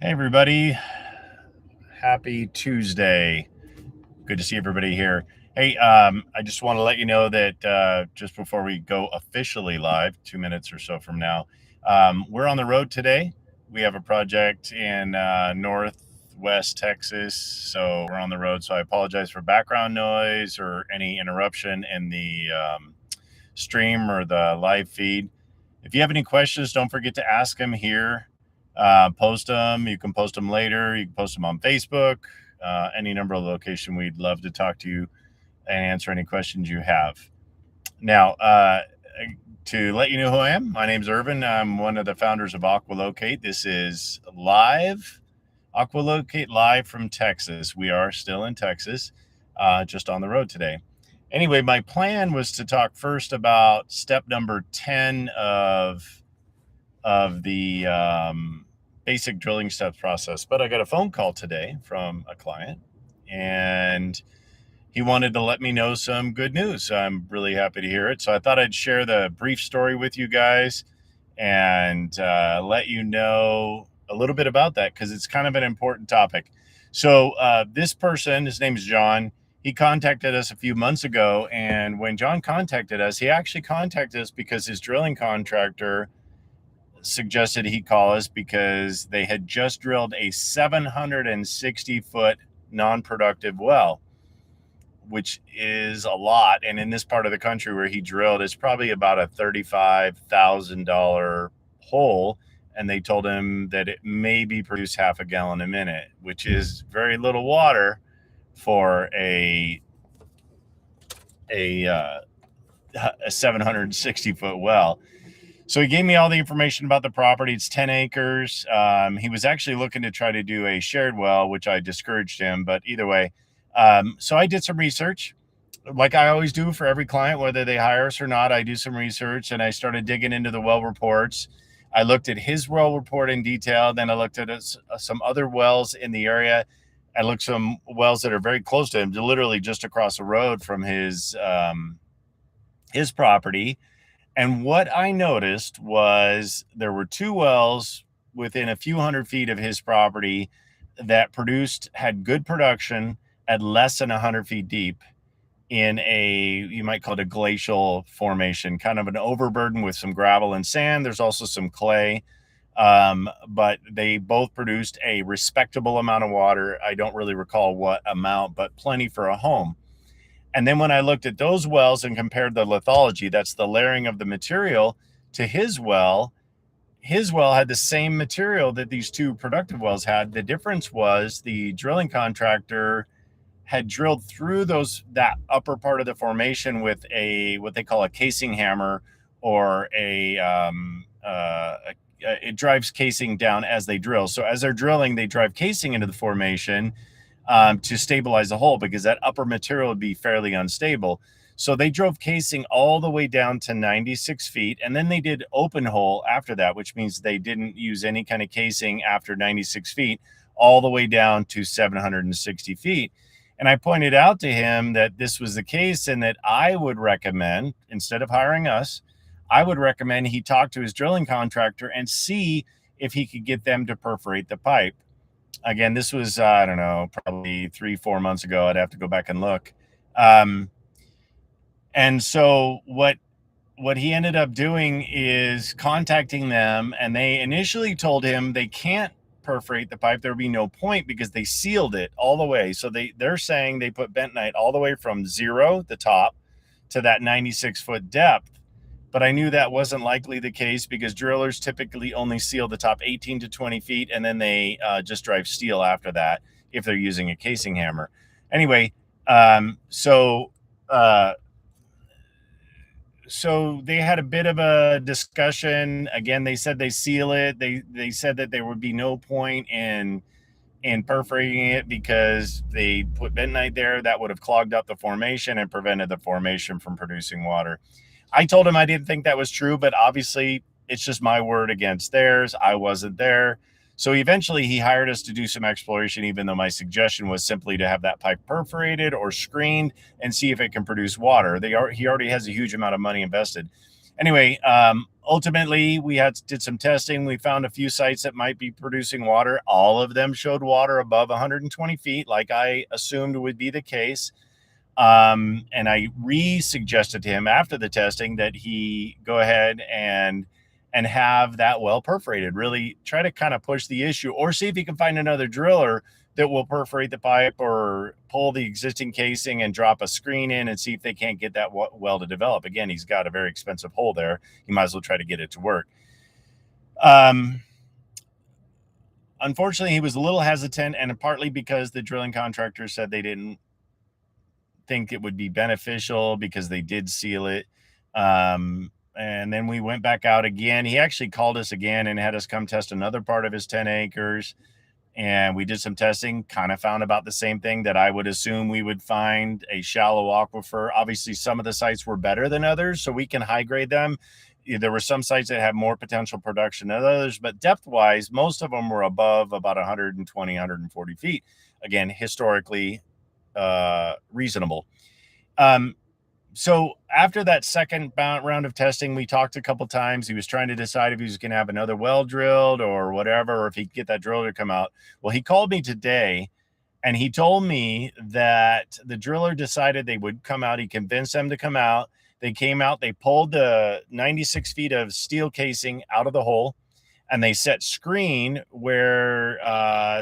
Hey everybody, happy Tuesday. Good to see everybody here. Hey, I just want to let you know that just before we go officially live, 2 minutes or so from now, we're on the road today. We have a project in Northwest Texas, so we're on the road. So I apologize for background noise or any interruption in the stream or the live feed. If you have any questions, don't forget to ask them here. Post them. You can post them later. You can post them on Facebook, any number of location. We'd love to talk to you and answer any questions you have. Now, to let you know who I am, my name's Ervin. I'm one of the founders of AquaLocate. This is live, AquaLocate live from Texas. We are still in Texas, just on the road today. Anyway, my plan was to talk first about step number 10 of the basic drilling steps process. But I got a phone call today from a client, and he wanted to let me know some good news. I'm really happy to hear it. So I thought I'd share the brief story with you guys and let you know a little bit about that, because it's kind of an important topic. So this person, his name is John. He contacted us a few months ago, and when John contacted us, he actually contacted us because his drilling contractor suggested he call us because they had just drilled a 760-foot non-productive well, which is a lot. And in this part of the country where he drilled, it's probably about a $35,000 hole. And they told him that it maybe produce half a gallon a minute, which is very little water for a 760-foot well. So he gave me all the information about the property. It's 10 acres. He was actually looking to try to do a shared well, which I discouraged him. But either way, so I did some research, like I always do for every client, whether they hire us or not. I do some research, and I started digging into the well reports. I looked at his well report in detail. Then I looked at some other wells in the area. I looked at some wells that are very close to him, literally just across the road from his property. And what I noticed was there were two wells within a few hundred feet of his property that had good production at less than 100 feet deep in you might call it a glacial formation, kind of an overburden with some gravel and sand. There's also some clay, but they both produced a respectable amount of water. I don't really recall what amount, but plenty for a home. And then when I looked at those wells and compared the lithology, that's the layering of the material, to his well had the same material that these two productive wells had. The difference was the drilling contractor had drilled through that upper part of the formation with what they call a casing hammer, or it drives casing down as they drill. So as they're drilling, they drive casing into the formation to stabilize the hole, because that upper material would be fairly unstable. So they drove casing all the way down to 96 feet, and then they did open hole after that, which means they didn't use any kind of casing after 96 feet, all the way down to 760 feet. And I pointed out to him that this was the case, and that I would recommend, instead of hiring us, I would recommend he talk to his drilling contractor and see if he could get them to perforate the pipe. Again, this was, I don't know, probably 3-4 months ago. I'd have to go back and look. And so what he ended up doing is contacting them, and they initially told him they can't perforate the pipe. There would be no point because they sealed it all the way. So they're saying they put bentonite all the way from zero, the top, to that 96-foot depth. But I knew that wasn't likely the case, because drillers typically only seal the top 18 to 20 feet, and then they just drive steel after that if they're using a casing hammer. Anyway, so they had a bit of a discussion. Again, they said they seal it. They said that there would be no point in perforating it because they put bentonite there that would have clogged up the formation and prevented the formation from producing water. I told him I didn't think that was true, but obviously it's just my word against theirs. I wasn't there. So eventually he hired us to do some exploration, even though my suggestion was simply to have that pipe perforated or screened and see if it can produce water. He already has a huge amount of money invested. Anyway, ultimately, we did some testing. We found a few sites that might be producing water. All of them showed water above 120 feet, like I assumed would be the case. And I re-suggested to him after the testing that he go ahead and have that well perforated. Really try to kind of push the issue, or see if he can find another driller that will perforate the pipe or pull the existing casing and drop a screen in and see if they can't get that well to develop. Again, he's got a very expensive hole there. You might as well try to get it to work. Unfortunately, he was a little hesitant, and partly because the drilling contractor said they didn't think it would be beneficial because they did seal it. And then we went back out again. He actually called us again and had us come test another part of his 10 acres. And we did some testing, kind of found about the same thing that I would assume we would find: a shallow aquifer. Obviously, some of the sites were better than others, so we can high grade them. There were some sites that had more potential production than others, but depth-wise, most of them were above about 120, 140 feet. Again, historically reasonable. So after that second round of testing, we talked a couple times. He was trying to decide if he was going to have another well drilled or whatever, or if he could get that driller to come out. Well, he called me today and he told me that the driller decided they would come out. He convinced them to come out. They came out, they pulled the 96 feet of steel casing out of the hole, and they set screen where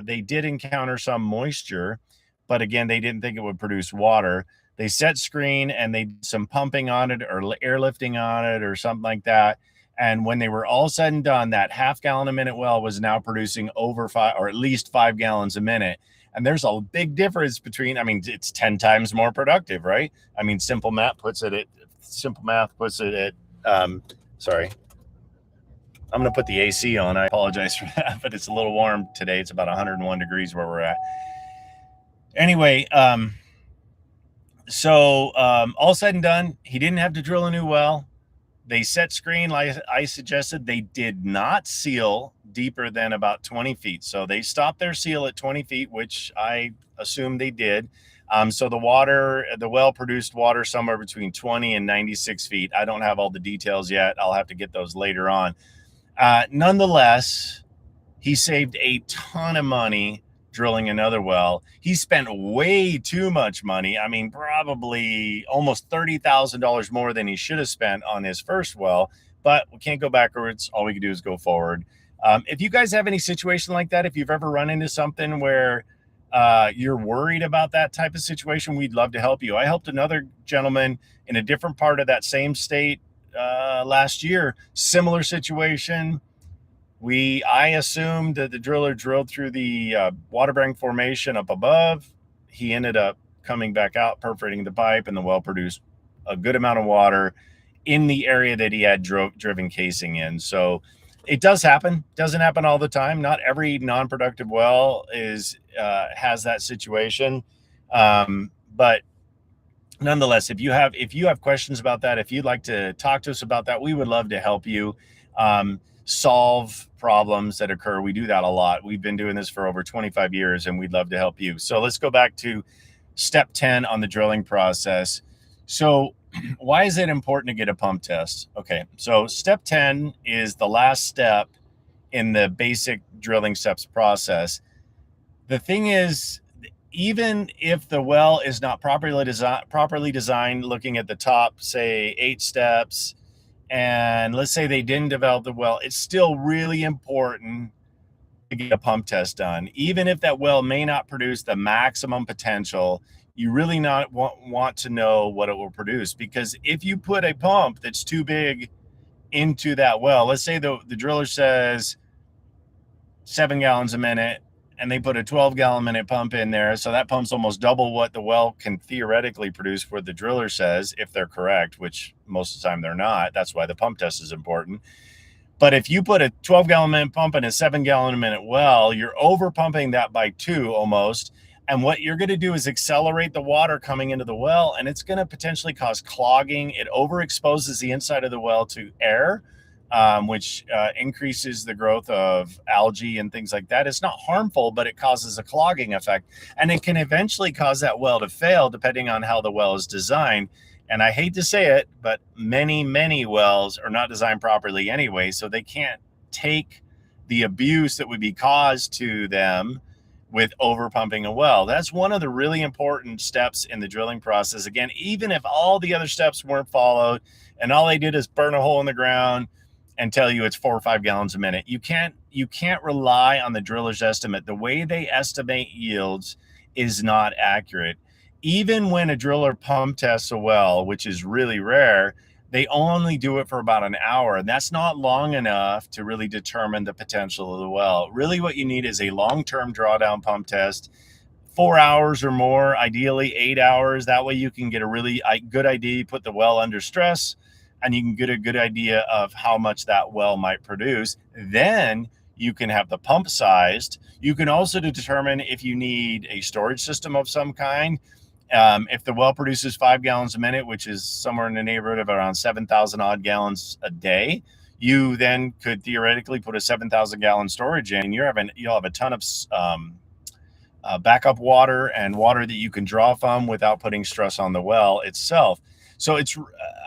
they did encounter some moisture, but again, they didn't think it would produce water. They set screen and they did some pumping on it or airlifting on it or something like that. And when they were all said and done, that half-gallon a minute well was now producing over 5, or at least 5 gallons a minute. And there's a big difference between, I mean, it's 10 times more productive, right? I mean, simple math puts it at, sorry. I'm going to put the AC on. I apologize for that, but it's a little warm today. It's about 101 degrees where we're at. Anyway, all said and done, he didn't have to drill a new well. They set screen like I suggested. They did not seal deeper than about 20 feet. So they stopped their seal at 20 feet, which I assumed they did. So the well produced water somewhere between 20 and 96 feet. I don't have all the details yet. I'll have to get those later on. Nonetheless, he saved a ton of money drilling another well. He spent way too much money. I mean, probably almost $30,000 more than he should have spent on his first well, but we can't go backwards. All we can do is go forward. If you guys have any situation like that, if you've ever run into something where you're worried about that type of situation, we'd love to help you. I helped another gentleman in a different part of that same state last year, similar situation. I assumed that the driller drilled through the water-bearing formation up above. He ended up coming back out, perforating the pipe, and the well produced a good amount of water in the area that he had driven casing in. So it does happen. Doesn't happen all the time. Not every non-productive well has that situation. But nonetheless, if you have questions about that, if you'd like to talk to us about that, we would love to help you solve problems that occur. We do that a lot. We've been doing this for over 25 years, and we'd love to help you. So let's go back to step 10 on the drilling process. So why is it important to get a pump test? Okay, so step 10 is the last step in the basic drilling steps process. The thing is, even if the well is not properly designed, looking at the top, say 8 steps, and let's say they didn't develop the well, it's still really important to get a pump test done. Even if that well may not produce the maximum potential, you really want to know what it will produce. Because if you put a pump that's too big into that well, let's say the driller says 7 gallons a minute, and they put a 12-gallon minute pump in there, so that pump's almost double what the well can theoretically produce, what the driller says, if they're correct, which most of the time they're not. That's why the pump test is important. But if you put a 12-gallon minute pump in a 7-gallon a minute well, you're over pumping that by 2 almost. And what you're going to do is accelerate the water coming into the well, and it's going to potentially cause clogging. It overexposes the inside of the well to air, which increases the growth of algae and things like that. It's not harmful, but it causes a clogging effect, and it can eventually cause that well to fail depending on how the well is designed. And I hate to say it, but many wells are not designed properly anyway, so they can't take the abuse that would be caused to them with over pumping a well. That's one of the really important steps in the drilling process. Again, even if all the other steps weren't followed and all they did is burn a hole in the ground and tell you it's 4 or 5 gallons a minute, you can't rely on the driller's estimate. The way they estimate yields is not accurate. Even when a driller pump tests a well, which is really rare, they only do it for about an hour, and that's not long enough to really determine the potential of the well. Really what you need is a long-term drawdown pump test, 4 hours or more, ideally 8 hours. That way you can get a really good idea. You put the well under stress and you can get a good idea of how much that well might produce. Then you can have the pump sized. You can also determine if you need a storage system of some kind. If the well produces 5 gallons a minute, which is somewhere in the neighborhood of around 7,000 odd gallons a day, you then could theoretically put a 7,000 gallon storage in. You'll have a ton of backup water and water that you can draw from without putting stress on the well itself. So it's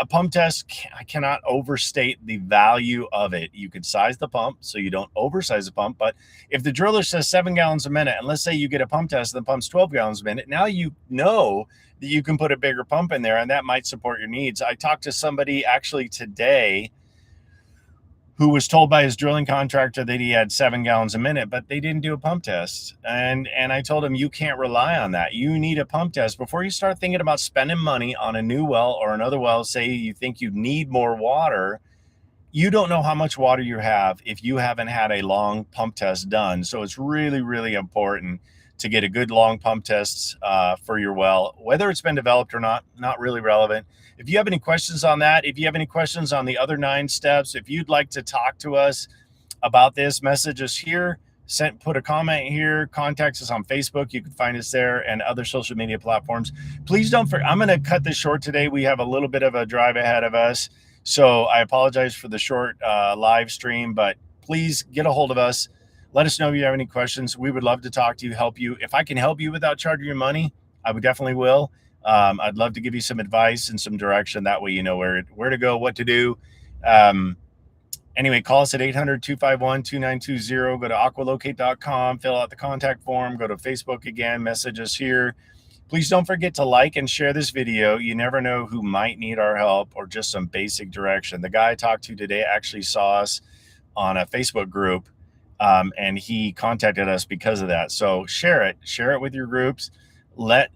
a pump test. I cannot overstate the value of it. You could size the pump so you don't oversize the pump. But if the driller says 7 gallons a minute, and let's say you get a pump test that pumps 12 gallons a minute, now you know that you can put a bigger pump in there and that might support your needs. I talked to somebody actually today who was told by his drilling contractor that he had 7 gallons a minute, but they didn't do a pump test. And I told him, you can't rely on that. You need a pump test before you start thinking about spending money on a new well or another well. Say you think you need more water. You don't know how much water you have if you haven't had a long pump test done. So it's really important to get a good long pump test for your well. Whether it's been developed or not really relevant. If you have any questions on that, if you have any questions on the other 9 steps, if you'd like to talk to us about this, message us here, put a comment here, contact us on Facebook. You can find us there and other social media platforms. Please don't forget, I'm going to cut this short today. We have a little bit of a drive ahead of us. So I apologize for the short live stream, but please get a hold of us. Let us know if you have any questions. We would love to talk to you, help you. If I can help you without charging you money, I would definitely will. I'd love to give you some advice and some direction. That way you know where to go, what to do. Anyway, call us at 800-251-2920. Go to aqualocate.com, fill out the contact form, go to Facebook again, message us here. Please don't forget to like and share this video. You never know who might need our help or just some basic direction. The guy I talked to today actually saw us on a Facebook group, and he contacted us because of that. So share it with your groups. Let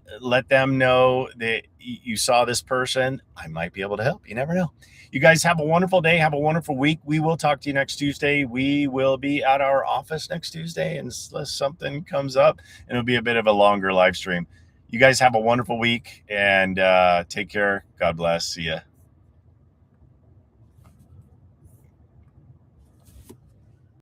them know that you saw this person. I might be able to help. You never know. You guys have a wonderful day. Have a wonderful week. We will talk to you next Tuesday. We will be at our office next Tuesday unless something comes up, and it'll be a bit of a longer live stream. You guys have a wonderful week and take care. God bless. See ya.